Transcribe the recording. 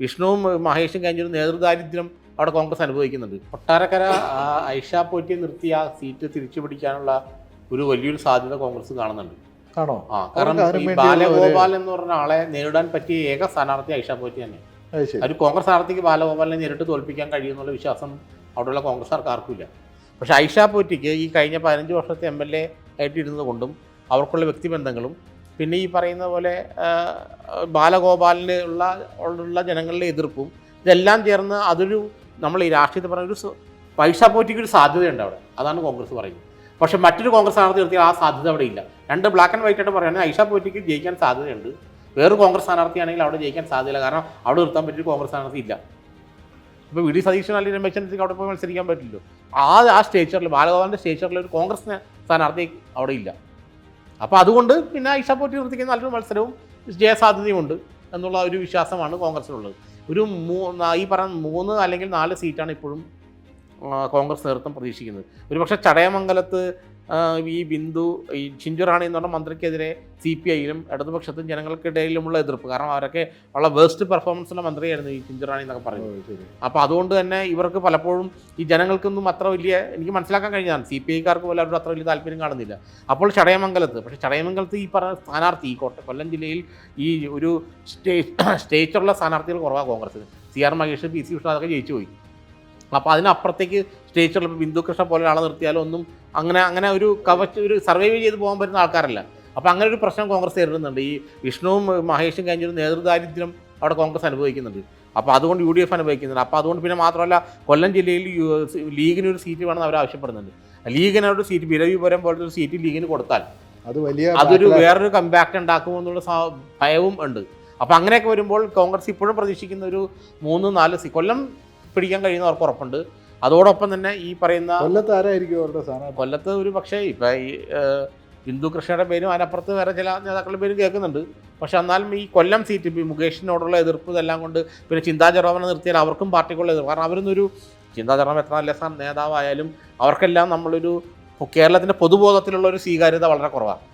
വിഷ്ണുവും മഹേഷും കഴിഞ്ഞൊരു നേതൃദാരിദ്ര്യം അവിടെ കോൺഗ്രസ് അനുഭവിക്കുന്നുണ്ട്. കൊട്ടാരക്കര ഐഷ പോറ്റിയെ നിർത്തി ആ സീറ്റ് തിരിച്ചു പിടിക്കാനുള്ള ഒരു വലിയൊരു സാധ്യത കോൺഗ്രസ് കാണുന്നുണ്ട്. ആണോ? കാരണം ഈ ബാലഗോപാൽ എന്ന് പറഞ്ഞ ആളെ നേരിടാൻ പറ്റിയ ഏക സ്ഥാനാർത്ഥി ഐഷ പോറ്റി തന്നെ. ഒരു കോൺഗ്രസ് സ്ഥാനാർത്ഥിക്ക് ബാലഗോപാലിനെ നേരിട്ട് തോൽപ്പിക്കാൻ കഴിയുമെന്നുള്ള വിശ്വാസം അവിടെയുള്ള കോൺഗ്രസ്സുകാർക്ക് ആർക്കില്ല. പക്ഷേ ഐഷ പോറ്റിക്ക് ഈ കഴിഞ്ഞ 15 വർഷത്തെ MLA ആയിട്ട് ഇരുന്നത് കൊണ്ടും അവർക്കുള്ള വ്യക്തിബന്ധങ്ങളും പിന്നെ ഈ പറയുന്ന പോലെ ബാലഗോപാലിന് ഉള്ള ജനങ്ങളുടെ എതിർപ്പും ഇതെല്ലാം ചേർന്ന് അതൊരു നമ്മൾ ഈ രാഷ്ട്രീയത്തിൽ പറഞ്ഞ ഒരു ഐഷ പോറ്റിക്ക് ഒരു സാധ്യതയുണ്ട് അവിടെ. അതാണ് കോൺഗ്രസ് പറയുന്നത്. പക്ഷേ മറ്റൊരു കോൺഗ്രസ് സ്ഥാനാർത്ഥി നിർത്തിയാൽ ആ സാധ്യത അവിടെ ഇല്ല. രണ്ട് ബ്ലാക്ക് ആൻഡ് വൈറ്റ് ആയിട്ട് പറയുകയാണെങ്കിൽ ഐഷ പോറ്റിക്ക് ജയിക്കാൻ സാധ്യതയുണ്ട്. വേറൊരു കോൺഗ്രസ് സ്ഥാനാർത്ഥിയാണെങ്കിൽ അവിടെ ജയിക്കാൻ സാധ്യതയില്ല. കാരണം അവിടെ നിർത്താൻ പറ്റിയൊരു കോൺഗ്രസ് സ്ഥാനാർത്ഥി ഇല്ല. ഇപ്പോൾ വി ഡി സതീശൻ അല്ലെങ്കിൽ രമേശ് ചെന്നിത്തലയ്ക്ക് അവിടെ പോയി മത്സരിക്കാൻ പറ്റില്ലല്ലോ. ആ സ്റ്റേച്ചറിൽ ബാലഗോപാലിൻ്റെ സ്റ്റേച്ചറിൽ ഒരു കോൺഗ്രസ് സ്ഥാനാർത്ഥി അവിടെ ഇല്ല. അപ്പോൾ അതുകൊണ്ട് പിന്നെ ഐഷ പോറ്റി നിർത്തിക്കുന്ന നല്ലൊരു മത്സരവും ജയസാധ്യതയുമുണ്ട് എന്നുള്ള ഒരു വിശ്വാസമാണ് കോൺഗ്രസിനുള്ളത്. ഈ പറഞ്ഞ 3 അല്ലെങ്കിൽ 4 സീറ്റാണ് ഇപ്പോഴും കോൺഗ്രസ് നേതൃത്വം പ്രതീക്ഷിക്കുന്നത്. ഒരുപക്ഷെ ചടയമംഗലത്ത് ഈ ബിന്ദു ഈ ചിഞ്ചുറാണി എന്ന് പറഞ്ഞ മന്ത്രിക്കെതിരെ CPIയിലും ഇടതുപക്ഷത്തും ജനങ്ങൾക്കിടയിലുമുള്ള എതിർപ്പ്, കാരണം അവരൊക്കെ ഉള്ള വേസ്റ്റ് പെർഫോമൻസുള്ള മന്ത്രിയായിരുന്നു ഈ ചിഞ്ചുറാണി എന്നൊക്കെ പറയുന്നത്. അപ്പോൾ അതുകൊണ്ട് തന്നെ ഇവർക്ക് പലപ്പോഴും ഈ ജനങ്ങൾക്കൊന്നും അത്ര വലിയ എനിക്ക് മനസ്സിലാക്കാൻ കഴിഞ്ഞതാണ്. CPIക്കാർക്ക് പോലും അവരുടെ അത്ര വലിയ താല്പര്യം കാണുന്നില്ല. അപ്പോൾ ചടയമംഗലത്ത് ഈ പറഞ്ഞ സ്ഥാനാർത്ഥി ഈ കൊല്ലം ജില്ലയിൽ ഈ ഒരു സ്റ്റേറ്റുള്ള സ്ഥാനാർത്ഥികൾ കുറവാണ് കോൺഗ്രസ്സിന്. CR മഹേഷ്, PC ഉഷ അതൊക്കെ ജയിച്ചു പോയി. അപ്പോൾ അതിനപ്പുറത്തേക്ക് സ്റ്റേറ്റുള്ള ബിന്ദു കൃഷ്ണ പോലെ ആളെ നിർത്തിയാലും ഒന്നും അങ്ങനെ ഒരു ഒരു സർവൈവ് ചെയ്ത് പോകാൻ പറ്റുന്ന ആൾക്കാരല്ല. അപ്പോൾ അങ്ങനെ ഒരു പ്രശ്നം കോൺഗ്രസ് നേരിടുന്നുണ്ട്. ഈ വിഷ്ണുവും മഹേഷും കഴിഞ്ഞൊരു നേതൃദാരിദ്ര്യം അവിടെ കോൺഗ്രസ് അനുഭവിക്കുന്നുണ്ട്. അപ്പോൾ അതുകൊണ്ട് UDF അനുഭവിക്കുന്നുണ്ട്. അപ്പോൾ അതുകൊണ്ട് പിന്നെ മാത്രമല്ല കൊല്ലം ജില്ലയിൽ ലീഗിനൊരു സീറ്റ് വേണമെന്ന് അവർ ആവശ്യപ്പെടുന്നുണ്ട്. ലീഗിനൊരു സീറ്റ് ബിരവിപുരം പോലത്തെ ഒരു സീറ്റ് ലീഗിന് കൊടുത്താൽ അതൊരു വേറൊരു കമ്പാക്ട് ഉണ്ടാക്കുമെന്നുള്ള ഭയവും ഉണ്ട്. അപ്പോൾ അങ്ങനെയൊക്കെ വരുമ്പോൾ കോൺഗ്രസ് ഇപ്പോഴും പ്രതീക്ഷിക്കുന്ന ഒരു 3-4 കൊല്ലം പിടിക്കാൻ കഴിയുന്നവർക്ക് ഉറപ്പുണ്ട്. അതോടൊപ്പം തന്നെ ഈ പറയുന്ന കൊല്ലത്ത് ഒരു പക്ഷേ ഇപ്പം ഈ ബിന്ദു കൃഷ്ണയുടെ പേരും അതിനപ്പുറത്ത് വേറെ ചില നേതാക്കളുടെ പേരും കേൾക്കുന്നുണ്ട്. പക്ഷെ എന്നാലും ഈ കൊല്ലം സീറ്റ് മുകേഷിനോടുള്ള എതിർപ്പ് ഇതെല്ലാം കൊണ്ട് പിന്നെ ചിന്താ ജെറോമിനെ നിർത്തിയാൽ അവർക്കും പാർട്ടിക്കുള്ള എതിർപ്പ്. കാരണം അവരൊന്നൊരു ചിന്താ ജെറോം എത്ര നല്ല നേതാവായാലും അവർക്കെല്ലാം നമ്മളൊരു കേരളത്തിൻ്റെ പൊതുബോധത്തിലുള്ള ഒരു സ്വീകാര്യത വളരെ കുറവാണ്.